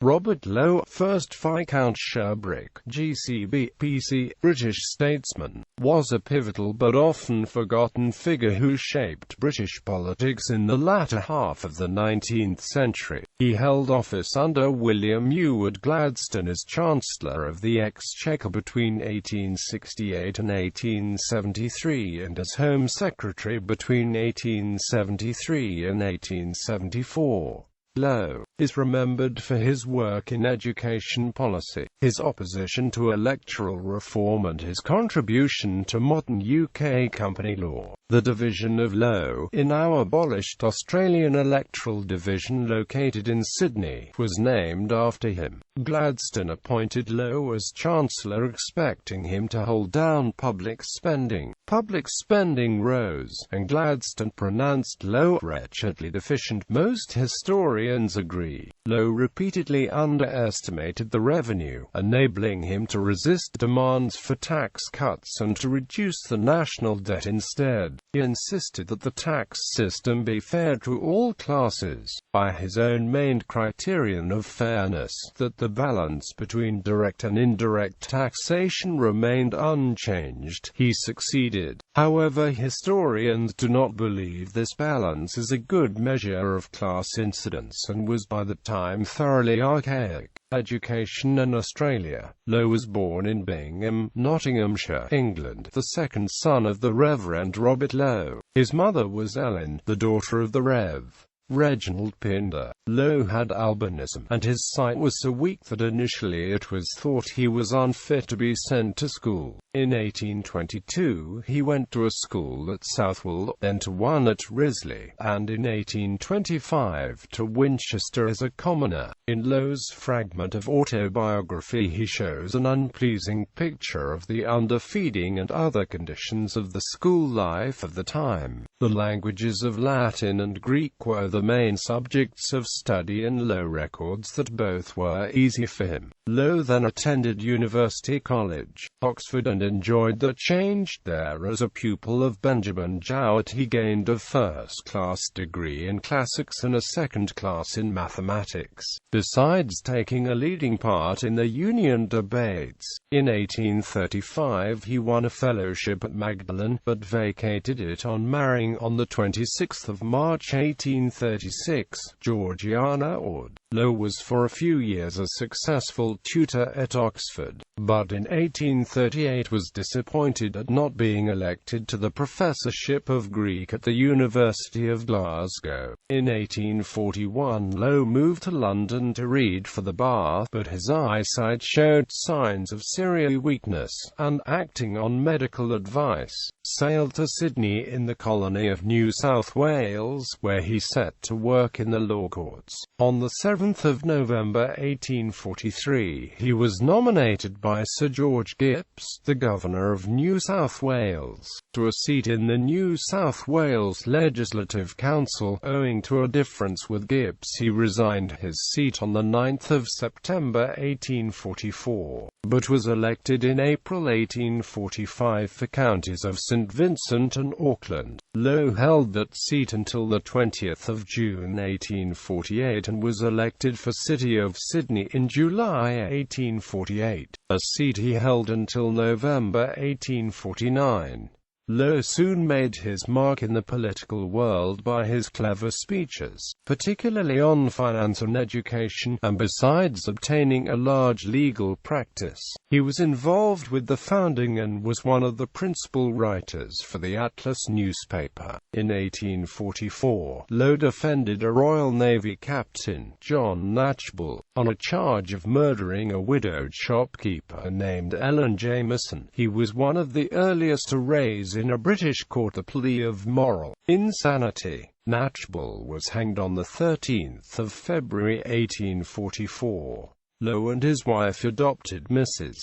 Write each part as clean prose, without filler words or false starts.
Robert Lowe, 1st Viscount Sherbrooke, GCB, PC, British statesman, was a pivotal but often forgotten figure who shaped British politics in the latter half of the 19th century. He held office under William Ewart Gladstone as Chancellor of the Exchequer between 1868 and 1873 and as Home Secretary between 1873 and 1874. Lowe is remembered for his work in education policy, his opposition to electoral reform and his contribution to modern UK company law. The Division of Lowe, in our abolished Australian electoral division located in Sydney, was named after him. Gladstone appointed Lowe as Chancellor, expecting him to hold down public spending. Public spending rose, and Gladstone pronounced Lowe wretchedly deficient. Most historians agree. Lowe repeatedly underestimated the revenue, enabling him to resist demands for tax cuts and to reduce the national debt instead. He insisted that the tax system be fair to all classes, by his own main criterion of fairness, that the balance between direct and indirect taxation remained unchanged. He succeeded. However, historians do not believe this balance is a good measure of class incidence and was by the time thoroughly archaic. Education in Australia. Lowe was born in Bingham, Nottinghamshire, England, the second son of the Reverend Robert Lowe. His mother was Ellen, the daughter of the Rev. Reginald Pinder. Lowe had albinism, and his sight was so weak that initially it was thought he was unfit to be sent to school. In 1822, he went to a school at Southwell, then to one at Risley, and in 1825 to Winchester as a commoner. In Lowe's fragment of autobiography he shows an unpleasing picture of the underfeeding and other conditions of the school life of the time. The languages of Latin and Greek were the main subjects of study, and Lowe records that both were easy for him. Lowe then attended University College, Oxford, and enjoyed the change there. As a pupil of Benjamin Jowett he gained a first-class degree in classics and a second class in mathematics, besides taking a leading part in the Union debates. In 1835 he won a fellowship at Magdalen, but vacated it on marrying on the 26th of March 1836, Georgiana Ord. Lowe was for a few years a successful tutor at Oxford, but in 1838 was disappointed at not being elected to the professorship of Greek at the University of Glasgow. In 1841 Lowe moved to London to read for the bar, but his eyesight showed signs of serious weakness, and, acting on medical advice, sailed to Sydney in the colony of New South Wales, where he set to work in the law courts. On the 7th of November 1843, he was nominated by Sir George Gipps, the Governor of New South Wales, to a seat in the New South Wales Legislative Council. Owing to a difference with Gipps, he resigned his seat on the 9th of September 1844, but was elected in April 1845 for counties of St Vincent and Auckland. Lowe held that seat until the 20th of June 1848 and was elected for City of Sydney in July 1848, a seat he held until November 1849. Lowe soon made his mark in the political world by his clever speeches, particularly on finance and education, and besides obtaining a large legal practice, he was involved with the founding and was one of the principal writers for the Atlas newspaper. In 1844, Lowe defended a Royal Navy captain, John Knatchbull, on a charge of murdering a widowed shopkeeper named Ellen Jameson. He was one of the earliest to raise in a British court the plea of moral insanity. Knatchbull was hanged on the 13th of February 1844. Lowe and his wife adopted Mrs.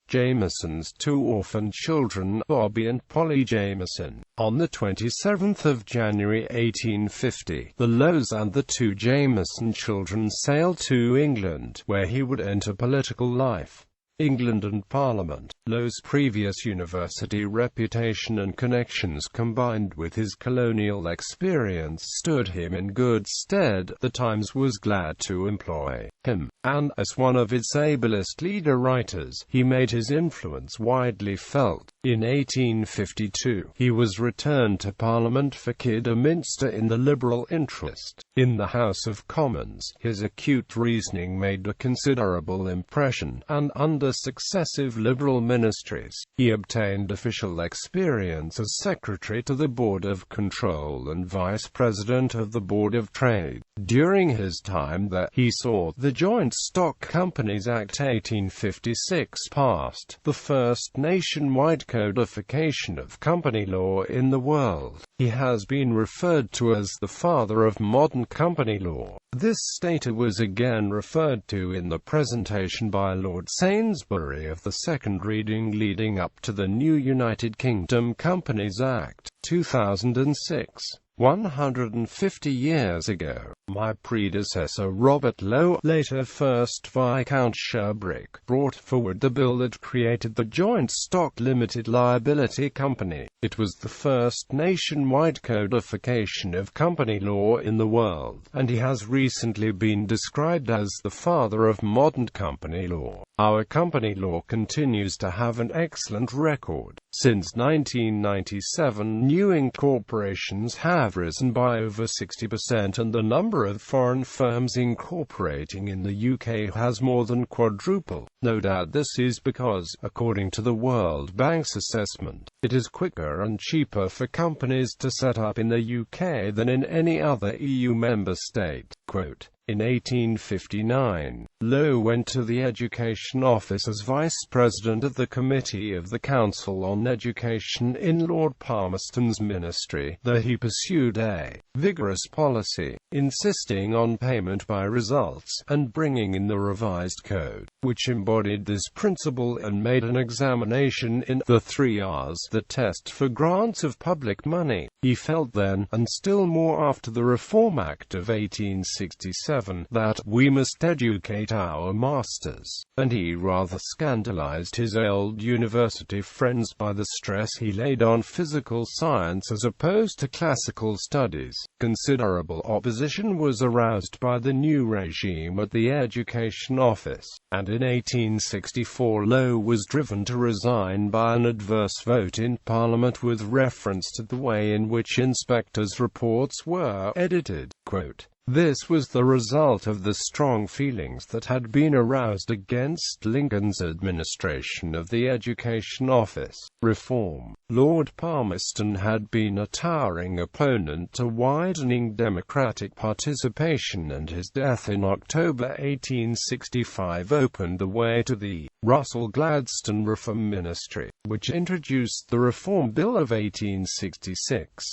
Jameson's two orphan children, Bobby and Polly Jameson. On the 27th of January 1850, the Lowes and the two Jameson children sailed to England, where he would enter political life. England and Parliament. Lowe's previous university reputation and connections combined with his colonial experience stood him in good stead. The Times was glad to employ him and, as one of its ablest leader-writers, he made his influence widely felt. In 1852, he was returned to Parliament for Kidderminster in the Liberal interest. In the House of Commons, his acute reasoning made a considerable impression, and under successive Liberal ministries, he obtained official experience as Secretary to the Board of Control and Vice President of the Board of Trade. During his time there, he saw the Joint Stock Companies Act 1856 passed, the first nationwide codification of company law in the world. He has been referred to as the father of modern company law. This statement was again referred to in the presentation by Lord Sainsbury of the second reading leading up to the new United Kingdom Companies Act, 2006. 150 years ago, my predecessor Robert Lowe, later 1st Viscount Sherbrooke, brought forward the bill that created the Joint Stock Limited Liability Company. It was the first nationwide codification of company law in the world, and he has recently been described as the father of modern company law. Our company law continues to have an excellent record. Since 1997, new incorporations have risen by over 60%, and the number of foreign firms incorporating in the UK has more than quadrupled. No doubt this is because, according to the World Bank's assessment, it is quicker and cheaper for companies to set up in the UK than in any other EU member state. Quote, in 1859, Lowe went to the Education Office as Vice President of the Committee of the Council on Education in Lord Palmerston's ministry. There he pursued a vigorous policy, insisting on payment by results, and bringing in the revised code, which embodied this principle and made an examination in the 3 R's, the test for grants of public money. He felt then, and still more after the Reform Act of 1867, that we must educate our masters, and he rather scandalized his old university friends by the stress he laid on physical science as opposed to classical studies. Considerable opposition was aroused by the new regime at the Education Office, and in 1864 Lowe was driven to resign by an adverse vote in Parliament with reference to the way in which inspectors' reports were edited. Quote, this was the result of the strong feelings that had been aroused against Lincoln's administration of the Education Office reform. Lord Palmerston had been a towering opponent to widening democratic participation, and his death in October 1865 opened the way to the Russell-Gladstone Reform Ministry, which introduced the Reform Bill of 1866.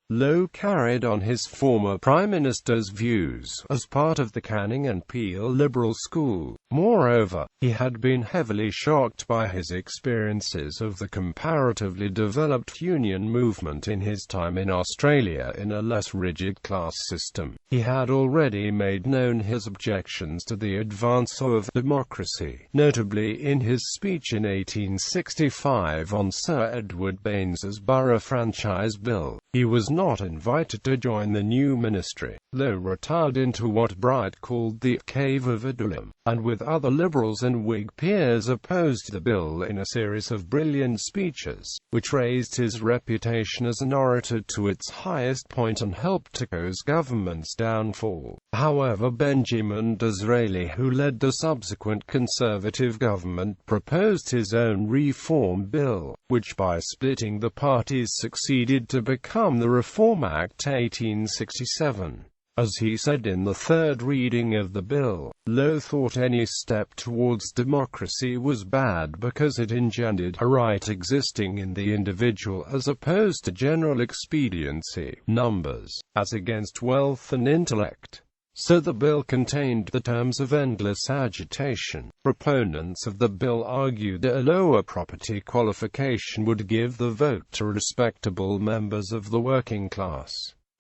Lowe carried on his former Prime Minister's views as part of the Canning and Peel liberal school. Moreover, he had been heavily shocked by his experiences of the comparatively developed union movement in his time in Australia in a less rigid class system. He had already made known his objections to the advance of democracy, notably in his speech in 1865 on Sir Edward Baines's Borough Franchise Bill. He was not invited to join the new ministry. Lowe retired into what Bright called the Cave of Adullam, and with other Liberals and Whig peers opposed the bill in a series of brilliant speeches, which raised his reputation as an orator to its highest point and helped to cause government's downfall. However, Benjamin Disraeli, who led the subsequent Conservative government, proposed his own reform bill, which by splitting the parties succeeded to become the Reform Act 1867. As he said in the third reading of the bill, Lowe thought any step towards democracy was bad because it engendered a right existing in the individual as opposed to general expediency, numbers, as against wealth and intellect. So the bill contained the terms of endless agitation. Proponents of the bill argued a lower property qualification would give the vote to respectable members of the working class.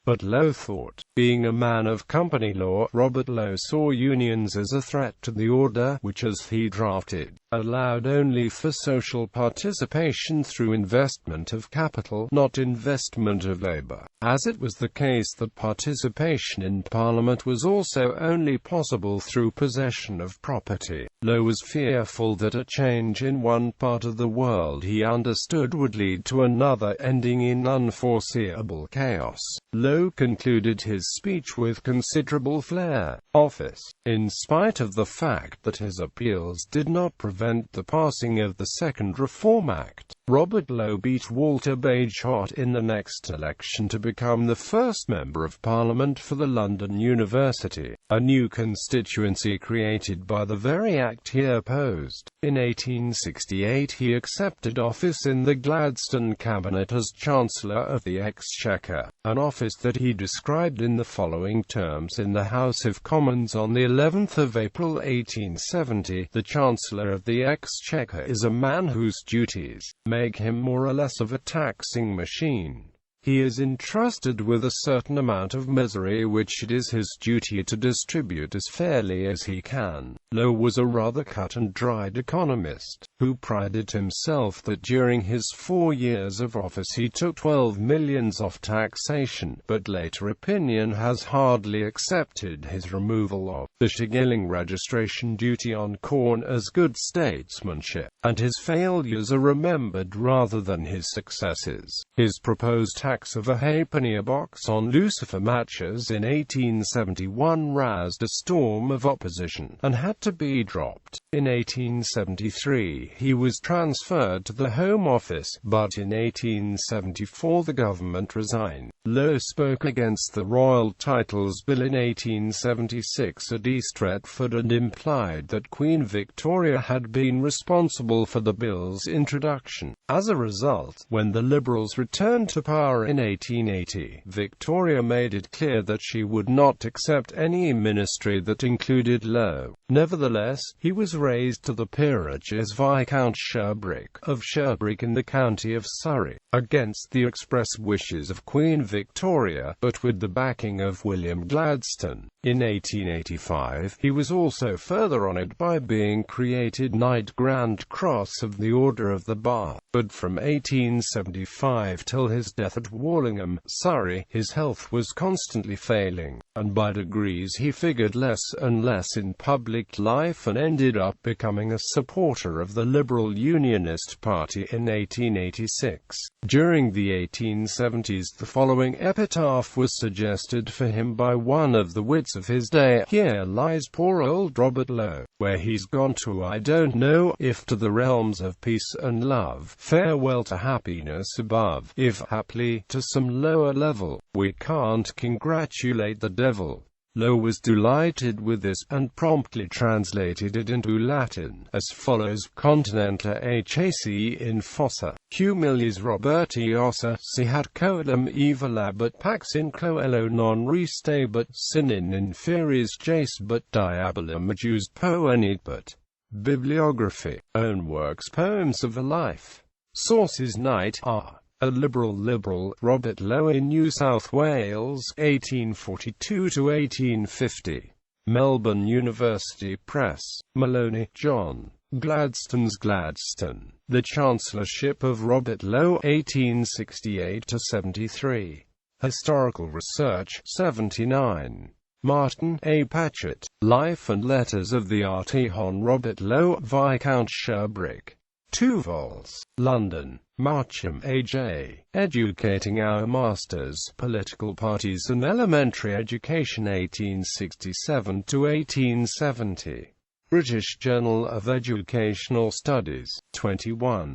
But Lowe thought. Being a man of company law, Robert Lowe saw unions as a threat to the order, which, as he drafted, allowed only for social participation through investment of capital, not investment of labour. As it was the case that participation in Parliament was also only possible through possession of property, Lowe was fearful that a change in one part of the world he understood would lead to another, ending in unforeseeable chaos. Lowe concluded his speech with considerable flair. Office. In spite of the fact that his appeals did not prevent the passing of the Second Reform Act, Robert Lowe beat Walter Bagehot in the next election to become the first Member of Parliament for the London University, a new constituency created by the very act he opposed. In 1868 he accepted office in the Gladstone cabinet as Chancellor of the Exchequer, an office that he described in the following terms in the House of Commons on the 11th of April 1870, "The Chancellor of the Exchequer is a man whose duties make him more or less of a taxing machine. He is entrusted with a certain amount of misery which it is his duty to distribute as fairly as he can." Lowe was a rather cut-and-dried economist, who prided himself that during his 4 years of office he took 12 millions off taxation, but later opinion has hardly accepted his removal of the shilling registration duty on corn as good statesmanship, and his failures are remembered rather than his successes. His proposed tax of a halfpenny a box on lucifer matches in 1871 roused a storm of opposition, and had to be dropped. In 1873 he was transferred to the Home Office, but in 1874 the government resigned. Lowe spoke against the Royal Titles Bill in 1876 at East Retford and implied that Queen Victoria had been responsible for the bill's introduction. As a result, when the Liberals returned to power in 1880, Victoria made it clear that she would not accept any ministry that included Lowe. Nevertheless, he was raised to the peerage as Viscount Sherbrooke, of Sherbrooke in the county of Surrey, against the express wishes of Queen Victoria, but with the backing of William Gladstone. In 1885, he was also further honoured by being created Knight Grand Cross of the Order of the Bar, but from 1875 till his death at Wallingham, Surrey, his health was constantly failing, and by degrees he figured less and less in public life and ended up becoming a supporter of the Liberal Unionist Party in 1886. During the 1870s the following epitaph was suggested for him by one of the wits of his day: "Here lies poor old Robert Lowe. Where he's gone to I don't know, if to the realms of peace and love, farewell to happiness above, if haply to some lower level, we can't congratulate the devil." Lowe was delighted with this, and promptly translated it into Latin, as follows: "Continenta hac in fossa, humiliis Roberti ossa, si hat coelum evalabat pax in coelo non restabat, sin in inferis jacebat, diabolum adjus poenitbat." Bibliography. Own works. Poems of a Life. Sources: Knight R. A Liberal, Robert Lowe in New South Wales, 1842–1850. Melbourne University Press. Maloney, John. Gladstone's Gladstone. The Chancellorship of Robert Lowe, 1868–73. Historical Research, 79. Martin, A. Patchett. Life and Letters of the RT Hon. Robert Lowe, Viscount Sherbrooke. 2 vols. London. Marcham, A.J. Educating Our Masters, Political Parties and Elementary Education, 1867–1870. British Journal of Educational Studies, 21.